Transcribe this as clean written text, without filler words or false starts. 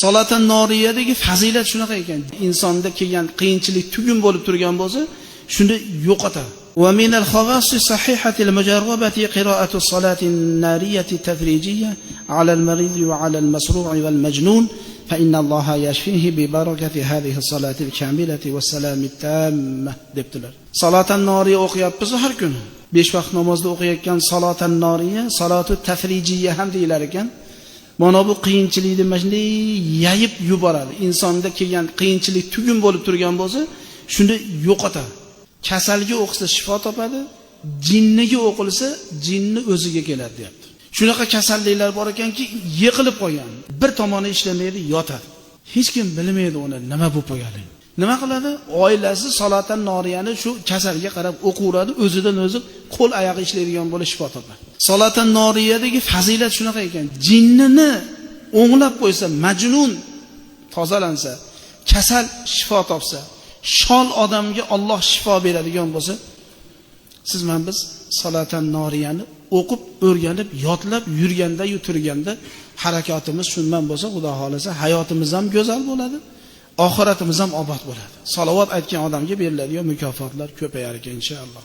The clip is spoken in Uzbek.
Salatan noriyadagi fazilat shunaqa ekan. Insonda kelgan qiyinchilik tugun bo'lib turgan bo'lsa, shuni yo'qotadi. Wa min al-khawas sahihati al-mujarrabati qira'atu as-salati an-nariyati at-tadrijiyya 'ala al-marid wa 'ala al-masru' wal-majnun fa inna Alloha yashfihi bi barakati hadhihi as-salati al-kamilati was-salami at-tamma debdilar. Salatan noriya o'qiyapmiz har kuni. 5 vaqt namozda o'qiyotgan salatan noriya, salatu tafrijiyya ham deyilar ekan. Mana bu qiyinchilikni mana shunday yayib yuboradi. Insonda kelgan qiyinchilik tugun bo'lib turgan bo'lsa, shuni yo'qotadi. Kasalga o'qisa shifo topadi, jinniga o'qilsa jinni o'ziga keladi deyapti. Shunaqa kasalliklar bor ekanki, yiqilib qolgan. Bir tomoni ishlamaydi, yotadi. Hech kim bilmaydi uni nima bo'lib qolganligini. Nima qiladi? Oilasi salatan noriyani shu kasalga qarab o'qiradi, o'zidan o'zi qo'l oyog'i ishlaydigan bo'lib shifo topadi. Salatan noriyadagi fazilat shunaqa ekan. Jinnini o'nglab qo'ysa, majnun tozalansa, kasal shifo topsa, shol odamga Alloh shifo beradigan bo'lsa, siz men biz salatan noriyani o'qib, o'rganib, yodlab yurganda-yu turganda harakatimiz shundan bo'lsa, Xudo xolasa hayotimiz ham go'zal bo'ladi. Oxiratimiz ham obod bo'ladi. Salovat aytgan odamga beriladigan mukofotlar ko'payar ekan inshaalloh.